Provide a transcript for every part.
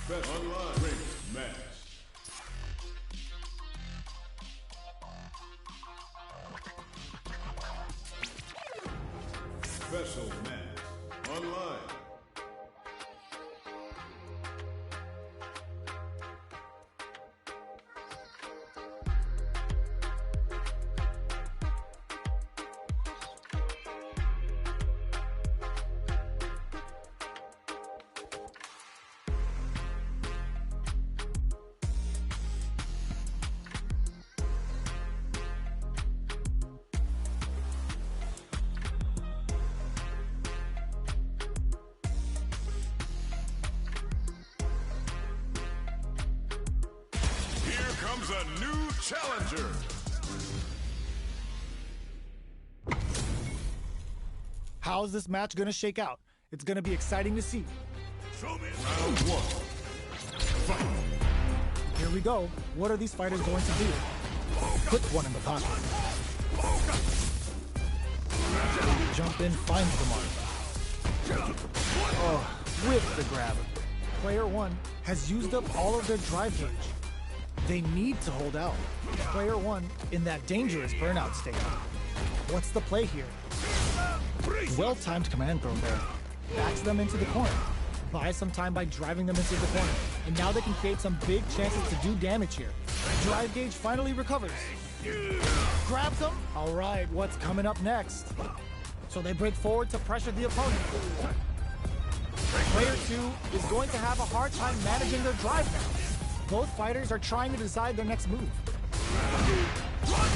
Best online ring match. Special match online. Comes a new challenger. How's this match gonna shake out? It's gonna be exciting to see. Show me round one. Fight. Here we go. What are these fighters going to do? Put one in the pocket. Jump in, finds the mark. Oh, with the grab. Player one has used up all of their drive gauge. They need to hold out. Player one in that dangerous burnout state. What's the play here? Well-timed command throw there. Backs them into the corner. Buys some time by driving them into the corner. And now they can create some big chances to do damage here. Drive gauge finally recovers. Grabs them. All right, what's coming up next? So they break forward to pressure the opponent. Player two is going to have a hard time managing their drive now. Both fighters are trying to decide their next move.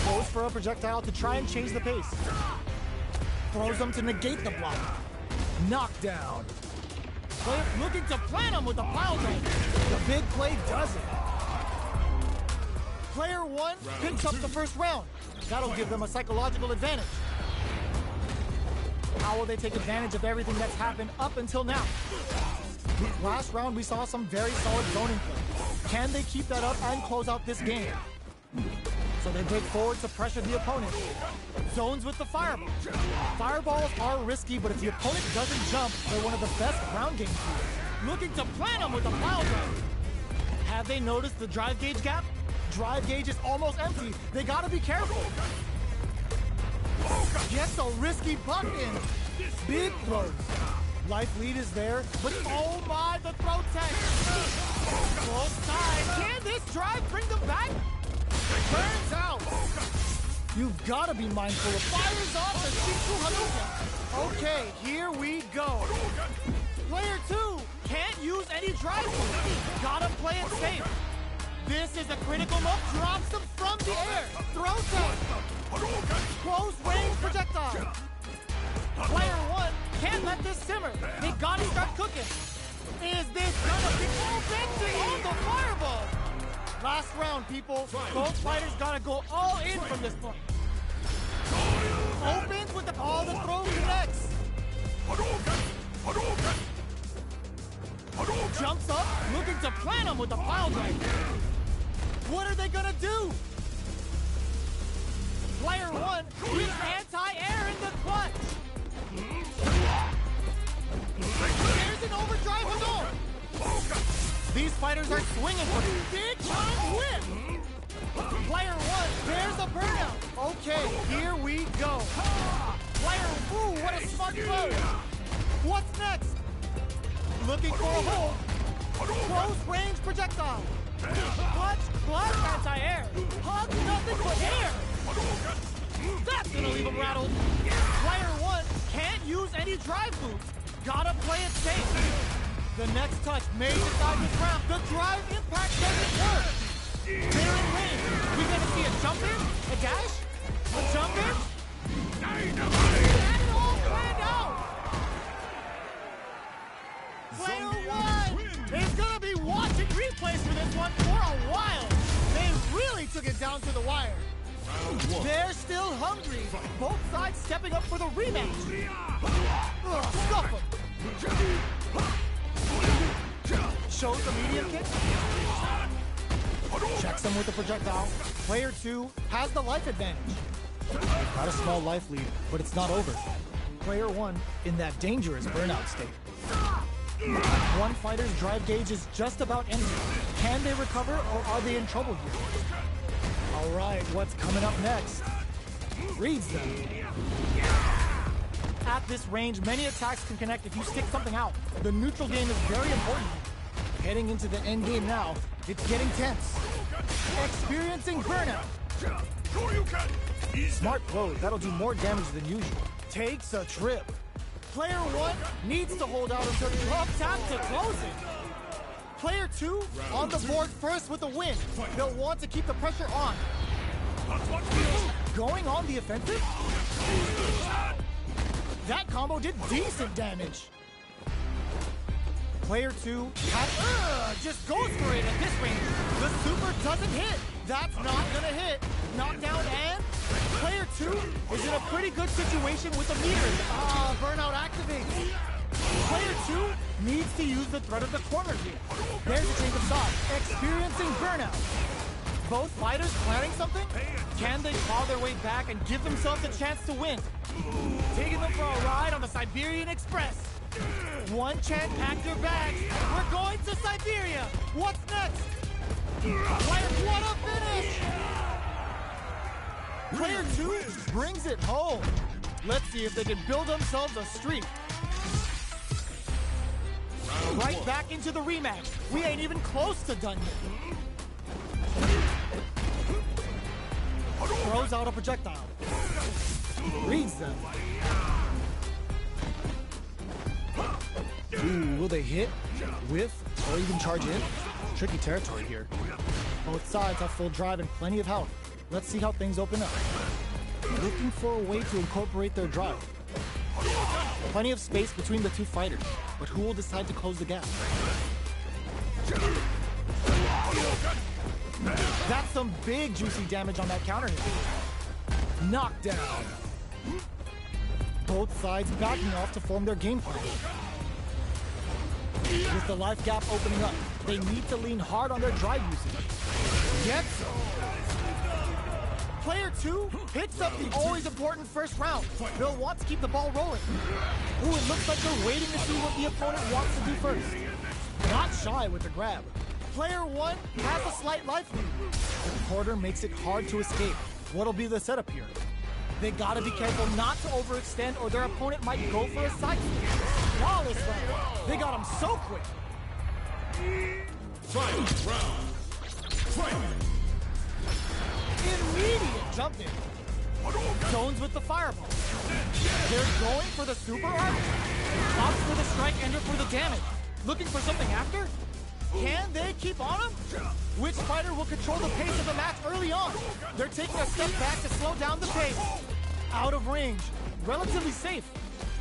Goes for a projectile to try and change the pace. Throws them to negate the block. Knockdown. Player looking to plant him with a pile driver. The big play does it. Player one picks up the first round. That'll give them a psychological advantage. How will they take advantage of everything that's happened up until now? Last round, we saw some very solid zoning play. Can they keep that up and close out this game? So they break forward to pressure the opponent. Zones with the fireball. Fireballs are risky, but if the opponent doesn't jump, they're one of the best ground game tools. Looking to plant them with a pile driver. Have they noticed the drive gauge gap? Drive gauge is almost empty. They gotta be careful. Gets a risky buck in. Big throws. Life lead is there, but oh my, the throw tech! Close side. Can this drive bring them back? Turns out. You've got to be mindful of fires off the Shiku Hadouken. Okay, here we go. Player two can't use any drive moves. Gotta play it safe. This is a critical move. Drops them from the air. Throw tech. Close range projectile. Player one can't let this simmer. They gotta start cooking. Is this gonna be open on the fireball? Last round, people. Both fighters gotta go all in from this point. Opens with all the throw connects. Jumps up, looking to plant him with a pile driver. What are they gonna do? Player one is anti-air in the clutch. There's an overdrive Hadouken. These fighters are swinging for big time whip. Player one, there's a burnout. Okay, here we go. Player, ooh, what a smart move. What's next? Looking for a hold. Close range projectile. Clutch anti-air. Hug nothing but air. That's gonna leave him rattled. Player one can't use any drive moves. Gotta play it safe. The next touch may decide this round. The drive impact doesn't work. They're in range. We gonna see a jump in? A dash? A jump in? And it all planned out. Player one is gonna be watching replays for this one for a while. They really took it down to the wire. They're still hungry. Both sides stepping up for the rematch. Stuff them. Shows the medium kick. Checks him with the projectile. Player two has the life advantage. Got a small life lead, but it's not over. Player one in that dangerous burnout state. One fighter's drive gauge is just about empty. Can they recover, or are they in trouble here? All right, what's coming up next? Reads them. At this range, many attacks can connect if you stick something out. The neutral game is very important. Heading into the end game now, it's getting tense. Experiencing burnout. Smart throw, that'll do more damage than usual. Takes a trip. Player 1 needs to hold out until drop tap to close it. Player 2 on the board first with a win. They'll want to keep the pressure on. Going on the offensive? That combo did decent damage. Player 2 just goes for it at this range. The super doesn't hit. That's not gonna hit. Knockdown and player 2 is in a pretty good situation with the meter. Burnout activates. Player 2 needs to use the threat of the corner here. There's a change of side. Experiencing burnout. Both fighters planning something? Can they claw their way back and give themselves a chance to win? Taking them for a ride on the Siberian Express. One chant, pack your bags. We're going to Siberia. What's next? What a finish! Player 2 brings it home. Let's see if they can build themselves a streak. Right back into the rematch. We ain't even close to done yet. Throws out a projectile. Reads them. Ooh, will they hit, whiff, or even charge in? Tricky territory here. Both sides have full drive and plenty of health. Let's see how things open up. Looking for a way to incorporate their drive. Plenty of space between the two fighters, but who will decide to close the gap? That's some big juicy damage on that counter hit. Knockdown. Both sides backing off to form their game plan. With the life gap opening up, they need to lean hard on their drive usage. Get some. Player 2 picks up the always important first round. They'll want to keep the ball rolling. Ooh, it looks like they're waiting to see what the opponent wants to do first. Not shy with the grab. Player 1 has a slight life lead. The quarter makes it hard to escape. What'll be the setup here? They gotta be careful not to overextend or their opponent might go for a side step. Flawless round. They got him so quick. Fight round. Fight. Immediate jump in. Zones with the fireball. They're going for the super art. Opts for the strike, ender for the damage. Looking for something after? Can they keep on him? Which fighter will control the pace of the match early on? They're taking a step back to slow down the pace. Out of range. Relatively safe.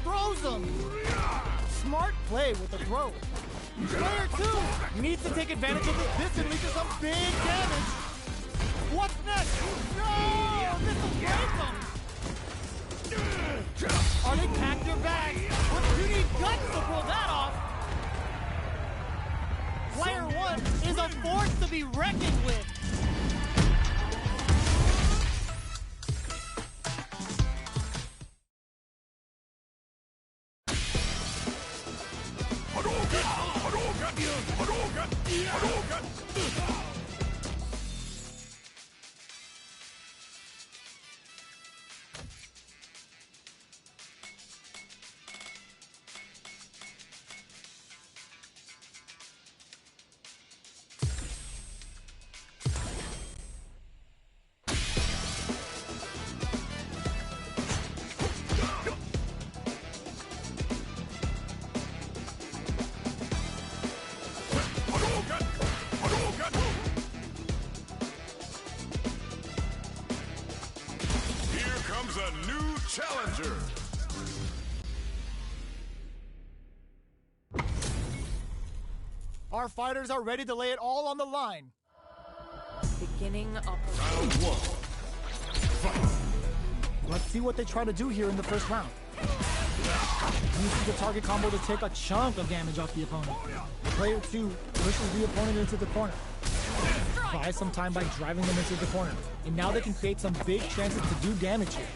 Throws them. Smart play with the throw. Player 2 needs to take advantage of this and lead to some big damage. What's next? No! This will break them! Are they packed their bags? You need guts to pull that off! Player 1 is a force to be reckoned with! A new challenger. Our fighters are ready to lay it all on the line. Beginning of Round 1. Fight. Let's see what they try to do here in the first round. Uses the target combo to take a chunk of damage off the opponent. Player 2 pushes the opponent into the corner. Buy some time by driving them into the corner. And now they can create some big chances to do damage here.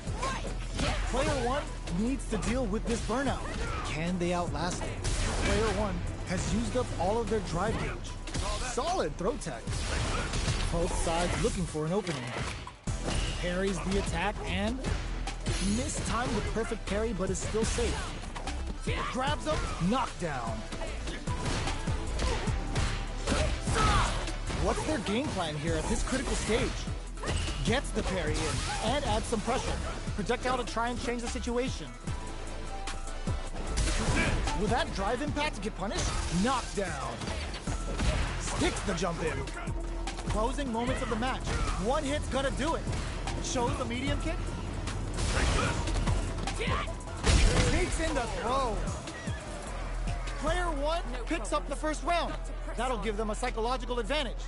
Player 1 needs to deal with this burnout. Can they outlast it? Player 1 has used up all of their drive gauge. Solid throw tech. Both sides looking for an opening. Parries the attack and mistimed the perfect parry, but is still safe. Grabs him, knockdown. What's their game plan here at this critical stage? Gets the parry in and adds some pressure. Projectile to try and change the situation. Will that drive impact get punished? Knockdown. Sticks the jump in. Closing moments of the match. One hit's gonna do it. Shows the medium kick. Sneaks in the throw. Player one picks up the first round. That'll give them a psychological advantage.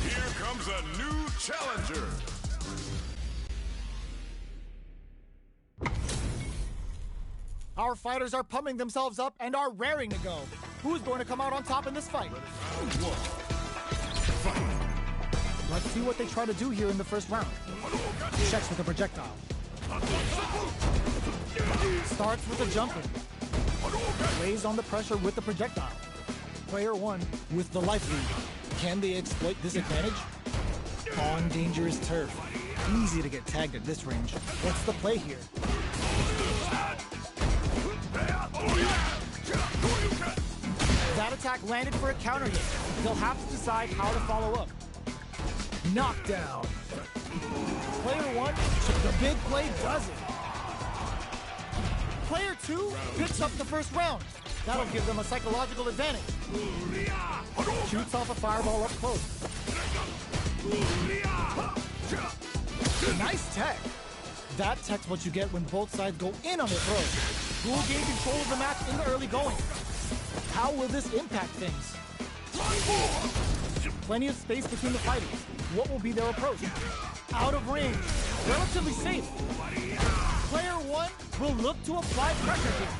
Here comes a new challenger. Our fighters are pumping themselves up and are raring to go. Who's going to come out on top in this fight? Let's see what they try to do here in the first round. Checks with a projectile. Starts with a jumper. Lays on the pressure with the projectile. Player one with the life lead. Can they exploit this advantage? On dangerous turf. Easy to get tagged at this range. What's the play here? That attack landed for a counter hit. They'll have to decide how to follow up. Knockdown. Player one, the big play does it. Player two picks up the first round. That'll give them a psychological advantage. Shoots off a fireball up close. Nice tech. That tech's what you get when both sides go in on their throws. Who will gain control of the match in the early going? How will this impact things? Plenty of space between the fighters. What will be their approach? Out of range. Relatively safe. Player one will look to apply pressure here.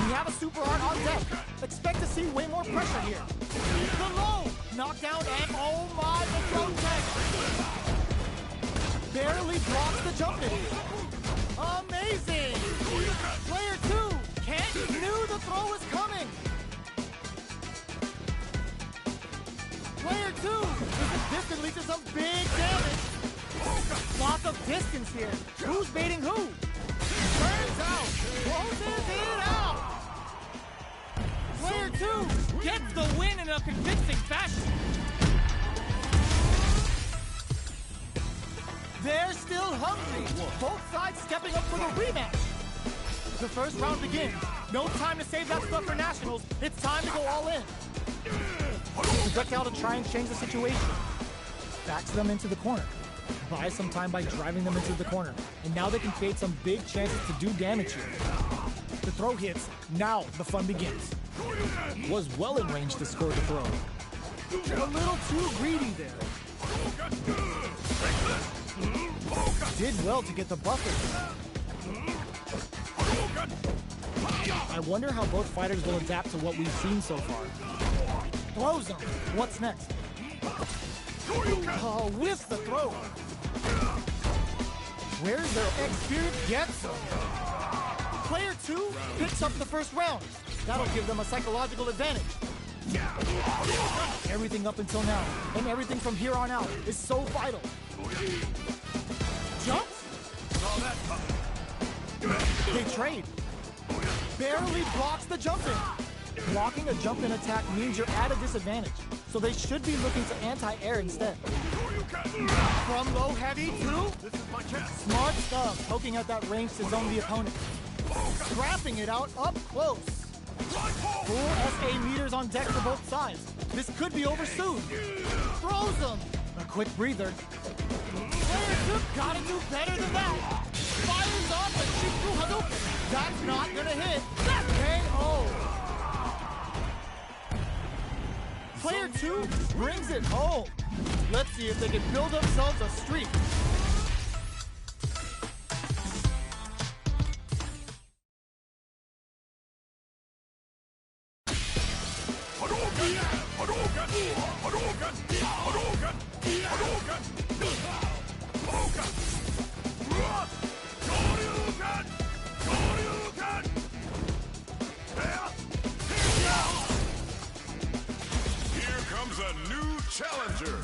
We have a super art on deck. Expect to see way more pressure here. The low. Knockdown and oh my, the throw tech. Barely blocks the jump in. Amazing. Player two knew the throw was coming. Player two, this could lead to some big damage. Lots of distance here. Who's baiting who? Turns out, closes it out. Player two gets the win in a convincing fashion. They're still hungry. Both sides stepping up for the rematch. The first round begins. No time to save that stuff for nationals. It's time to go all in. Projectile to try and change the situation. Backs them into the corner. Buys some time by driving them into the corner. And now they can create some big chances to do damage here. The throw hits. Now the fun begins. Was well in range to score the throw. A little too greedy there. Did well to get the buffer. I wonder how both fighters will adapt to what we've seen so far. Throws him. What's next? Oh, whiffs the throw. Where's their experience gets them? Player two picks up the first round. That'll give them a psychological advantage. Everything up until now, and everything from here on out, is so vital. Jumps? They trade. Barely blocks the jump in. Blocking a jump in attack means you're at a disadvantage, so they should be looking to anti-air instead. From low heavy to smart stuff, poking at that range to zone the opponent. Scrapping it out up close. Full SA meters on deck for both sides. This could be over soon. Throws them. A quick breather. Player two gotta do better than that. Fires off a Shifu Hadouken. That's not gonna hit. KO. Player two brings it home. Let's see if they can build themselves a streak. A new challenger.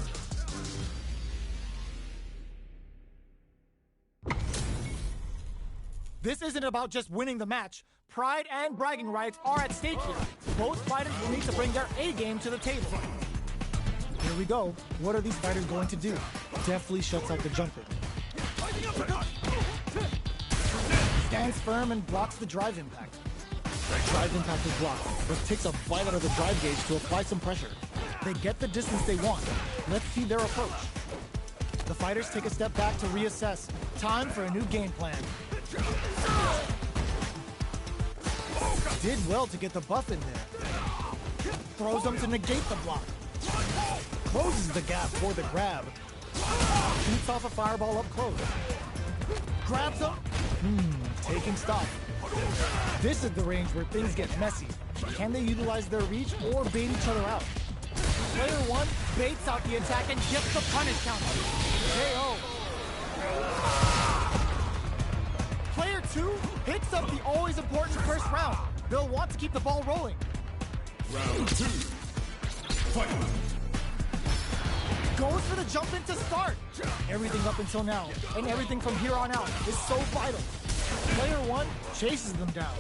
This isn't about just winning the match, Pride and bragging rights are at stake here. Both fighters will need to bring their A game to the table. Here we go. What are these fighters going to do? Deftly shuts out the jumping. Stands firm and blocks the drive impact. Drive impact is blocked, but takes a bite out of the drive gauge to apply some pressure. They get the distance they want. Let's see their approach. The fighters take a step back to reassess. Time for a new game plan. Did well to get the buff in there. Throws them to negate the block. Closes the gap for the grab. Shoots off a fireball up close. Grabs him. Taking stock. This is the range where things get messy. Can they utilize their reach or bait each other out? Player 1 baits out the attack and gets the punish counter. KO. Player 2 picks up the always important first round. They'll want to keep the ball rolling. Round 2. Fight. Goes for the jump in to start. Everything up until now, and everything from here on out is so vital. Player 1 chases them down.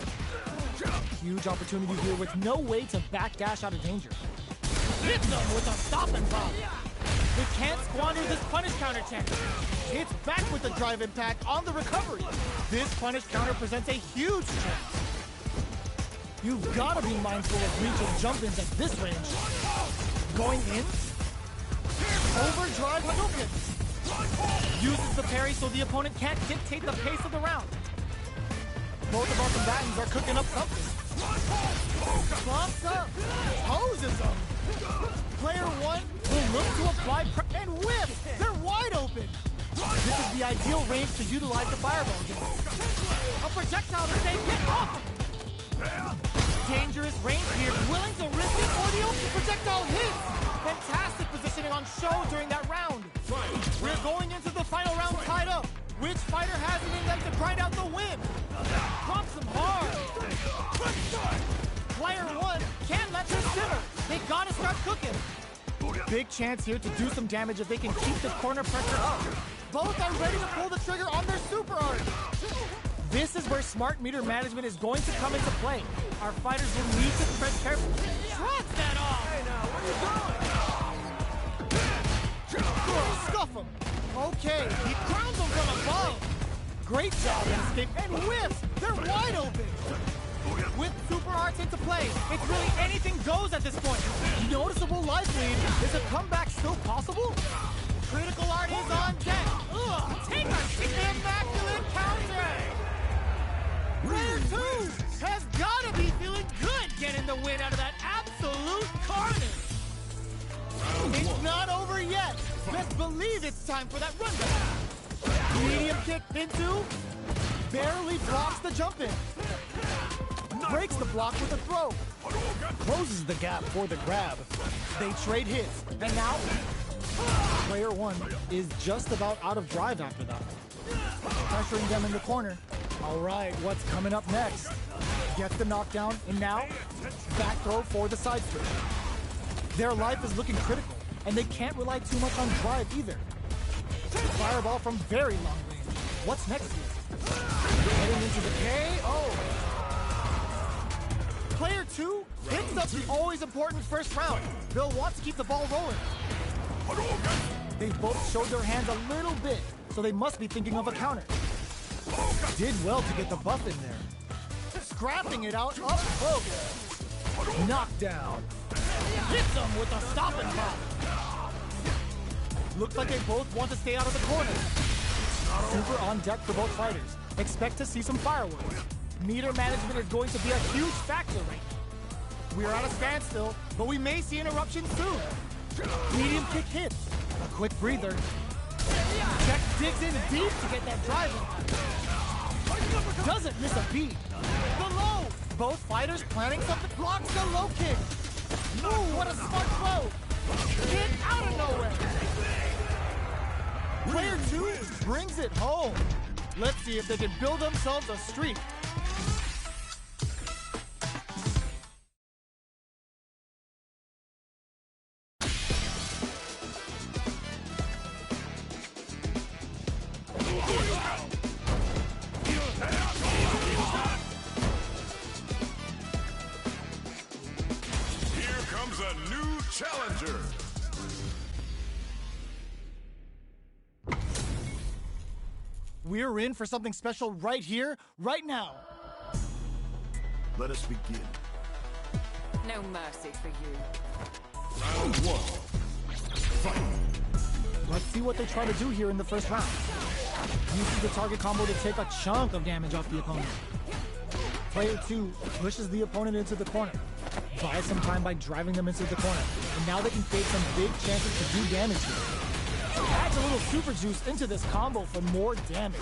Huge opportunity here with no way to backdash out of danger. Hits them with a stop and pop. They can't squander this punish counter chance. Hits back with the drive impact on the recovery. This punish counter presents a huge chance. You've got to be mindful of reach and jump-ins at this range. Going in. Overdrive Hadouken. Uses the parry so the opponent can't dictate the pace of the round. Both of our combatants are cooking up something. Bumps up. Poses them. Player 1 will look to apply and whip. They're wide open. This is the ideal range to utilize the fireball game. A projectile to stay hit off. Dangerous range here, willing to risk it or the open projectile hits. Fantastic positioning on show during that round. We're going into the final round tied up. Which fighter has it in them to grind out the win? Bumps them hard. Player 1 can't let this simmer. They gotta start cooking. Big chance here to do some damage if they can keep the corner pressure up. Both are ready to pull the trigger on their super art. This is where smart meter management is going to come into play. Our fighters will need to tread carefully. Trots that off! Hey now, where you going? Scuff him. Okay, he grounds them from above. Great job in escape and whiffs. They're wide open. With super arts into play, it's really anything goes at this point. Noticeable life lead. Is a comeback still possible? Critical art is on deck. Ugh, take a immaculate counter. Player 2 has got to be feeling good getting the win out of that absolute carnage. It's not over yet. Best believe it's time for that runback. Medium kick into, barely blocks the jump in. Breaks the block with a throw. Closes the gap for the grab. They trade hits. And now, player 1 is just about out of drive after that. Pressuring them in the corner. All right, what's coming up next? Gets the knockdown, and now, back throw for the side switch. Their life is looking critical, and they can't rely too much on drive either. Fireball from very long range. What's next here? Heading into the KO. Player 2 picks up the always important first round. They'll want to keep the ball rolling. They both showed their hands a little bit, so they must be thinking of a counter. Did well to get the buff in there. Scrapping it out up close. Knockdown. Hits them with a stop and pop. Looks like they both want to stay out of the corner. Super on deck for both fighters. Expect to see some fireworks. Meter management is going to be a huge factor right now. We're at a standstill, but we may see an eruption soon. Medium kick hits. A quick breather. Check digs in deep to get that drive in. Doesn't miss a beat. The low. Both fighters planning something. Blocks the low kick. Ooh, what a smart throw. Kick out of nowhere. Player 2 brings it home. Let's see if they can build themselves a streak. a new challenger. We're in for something special right here, right now. Let us begin. No mercy for you. Round one. Fight. Let's see what they try to do here in the first round. Uses the target combo to take a chunk of damage off the opponent. Player 2 pushes the opponent into the corner. Buys some time by driving them into the corner. And now they can create some big chances to do damage here. Adds a little super juice into this combo for more damage.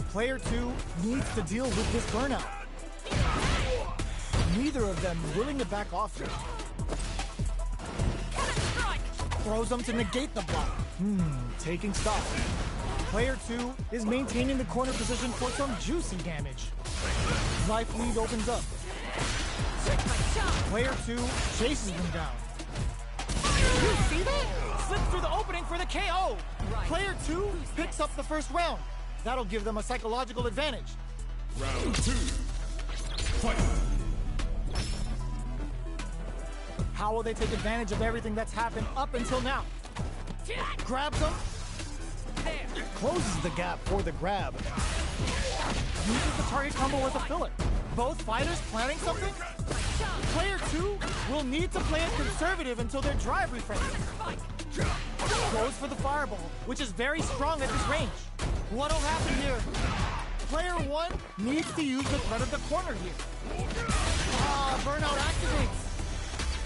Player 2 needs to deal with this burnout. Neither of them willing to back off here. Throws them to negate the block. Taking stock. Player 2 is maintaining the corner position for some juicy damage. Life lead opens up. Player 2 chases them down. You see that? Slips through the opening for the KO. Player 2 picks up the first round. That'll give them a psychological advantage. Round 2. Fight. How will they take advantage of everything that's happened up until now? Grabs them. Closes the gap for the grab. Uses the target combo as a filler. Both fighters planning something? Player 2 will need to play it conservative until their drive refreshes. Goes for the fireball, which is very strong at this range. What'll happen here? Player 1 needs to use the threat of the corner here. Burnout activates.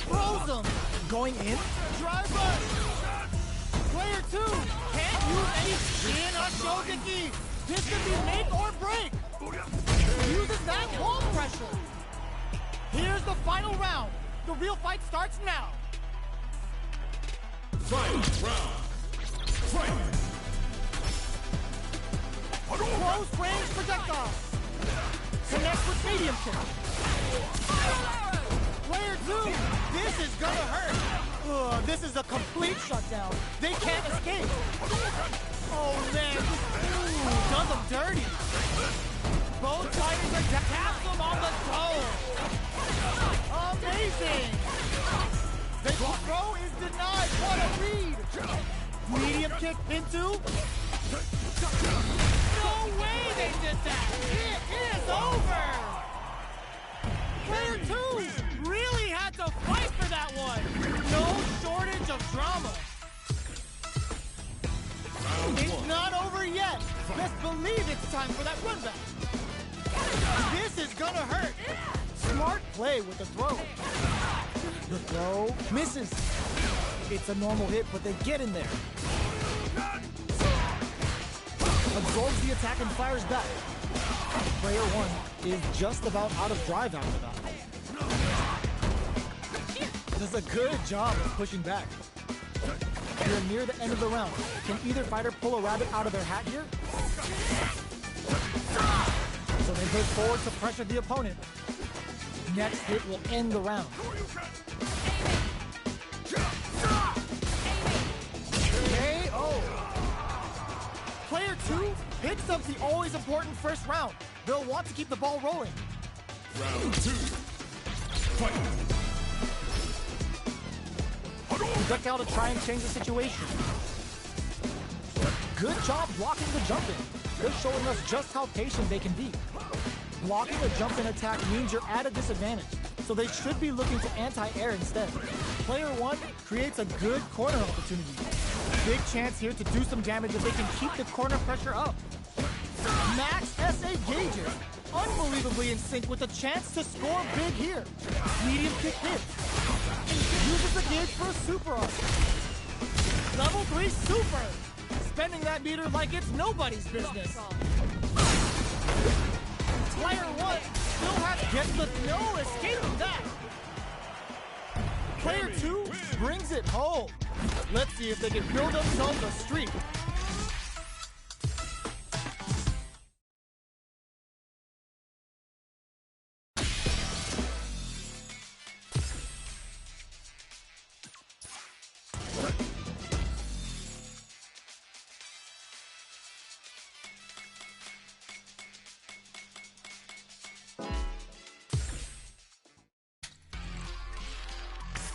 Throws him. Going in. Drive rush. Player 2 can't use any Shin or Shogeki. This could be make or break. Uses that wall pressure. Here's the final round. The real fight starts now. Fight round. Fight. Close range projectile. Connects with medium kick. Player 2, this is gonna hurt. This is a complete shutdown. They can't escape. Oh man, does them dirty. Both fighters are taps them on the toe. Amazing. The throw is denied. What a read. Medium kick into. No way they did that. It is over. Player 2 really had to fight for that one. No shortage of drama. It's not over yet. Best believe it's time for that run back. This is gonna hurt. Smart play with the throw. The throw misses. It's a normal hit, but they get in there. Absorbs the attack and fires back. Player 1 is just about out of drive after that. Does a good job of pushing back. We're near the end of the round. Can either fighter pull a rabbit out of their hat here? So they push forward to pressure the opponent. Next hit will end the round. KO. Player 2 picks up the always important first round. They'll want to keep the ball rolling. Round 2. Fight. Projectile to try and change the situation. Good job blocking the jump in. They're showing us just how patient they can be. Blocking a jump in attack means you're at a disadvantage, so they should be looking to anti-air instead. Player 1 creates a good corner opportunity. Big chance here to do some damage if they can keep the corner pressure up. Max SA gauges. Unbelievably in sync with a chance to score big here. Medium kick hits. Uses the gauge for a super art. Level 3 super. Spending that meter like it's nobody's business. Player 1 still gets the no escaping that. Player 2 brings it home. Let's see if they can build themselves a streak.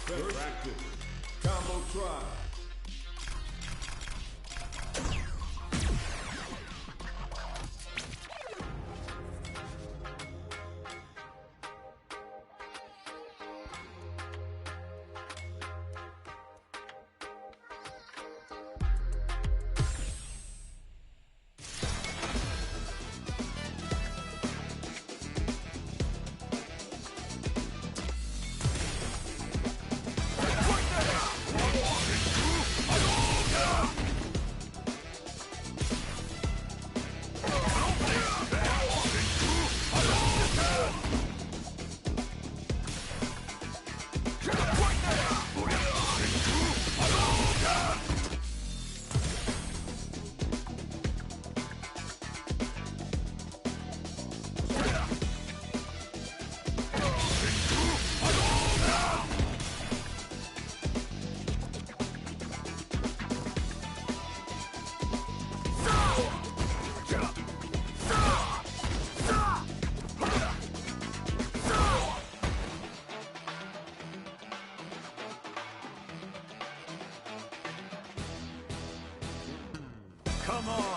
Perfect. Active. Combo try. Come on!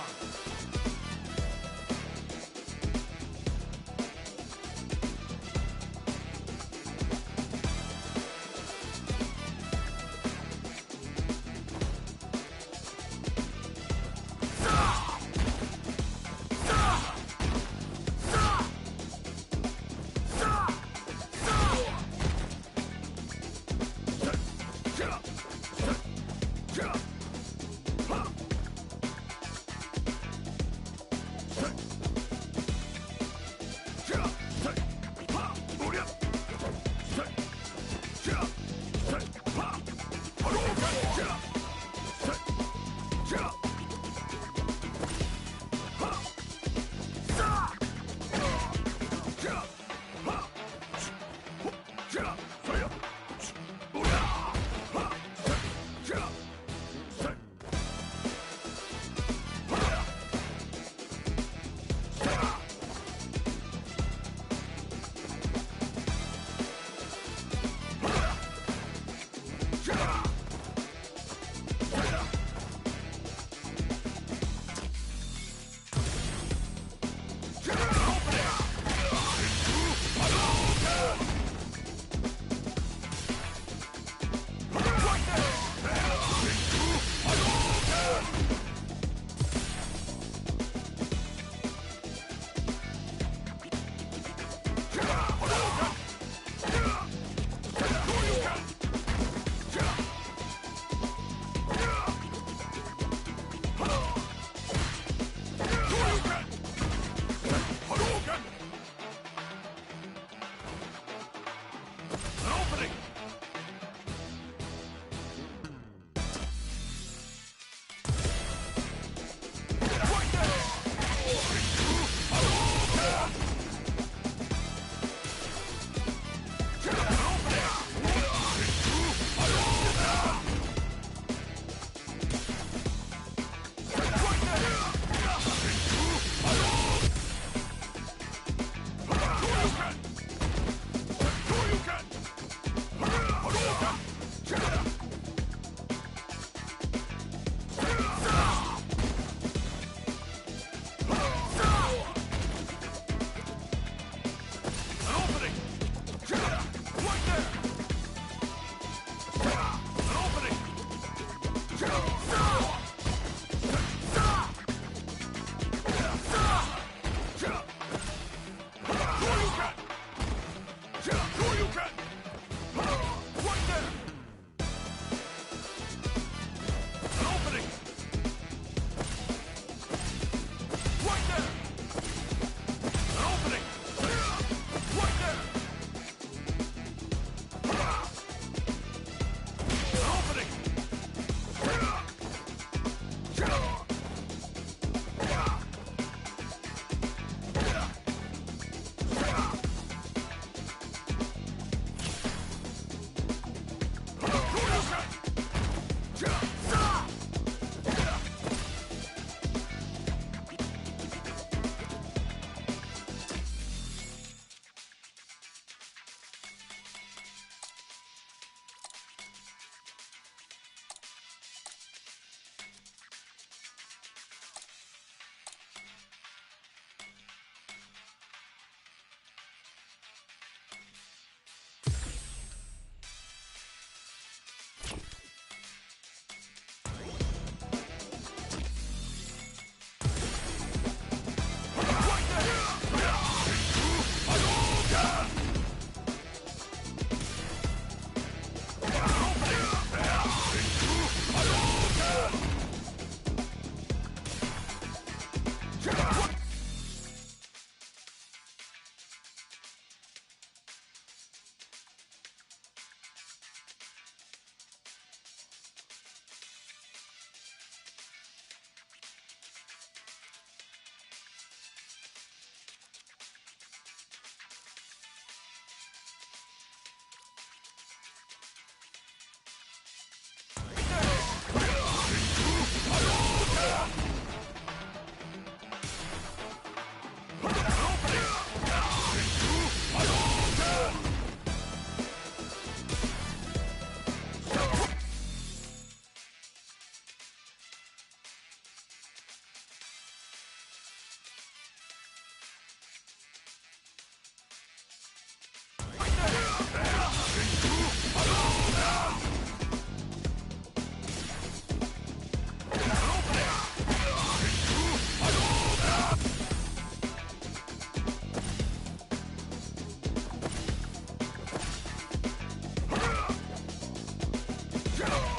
Right there!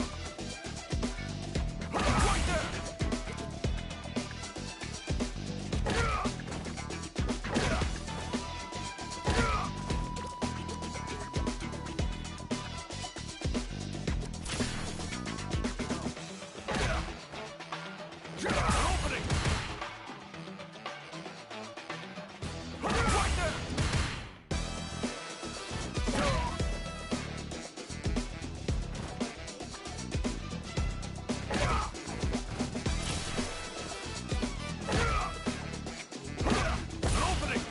Opening! Right there! Opening!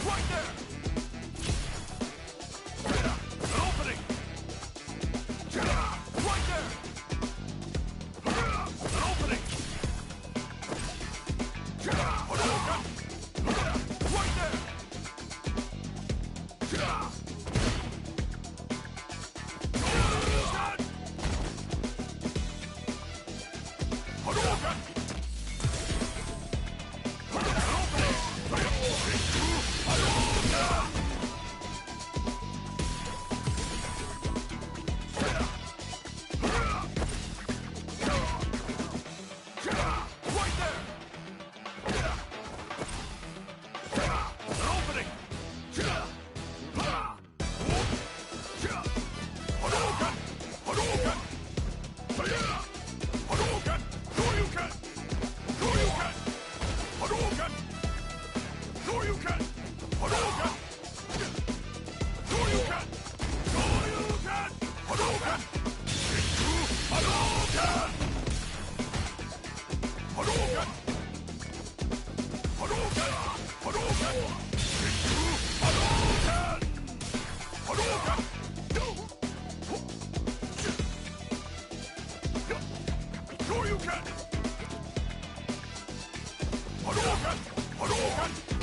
Right there! Right there! Opening! Right there! Opening! Hadouken! Right there! Hadouken! Right there! Opening! Hadouken! Hadouken! Hadouken! Shoryuken! Shoryuken! Hadouken! Shoryuken! Hadouken! Shoryuken! Shoryuken! Hadouken! Hadouken! Hadouken! Hadouken! Hadouken! Hadouken! Shoryuken! Hadouken! Hadouken!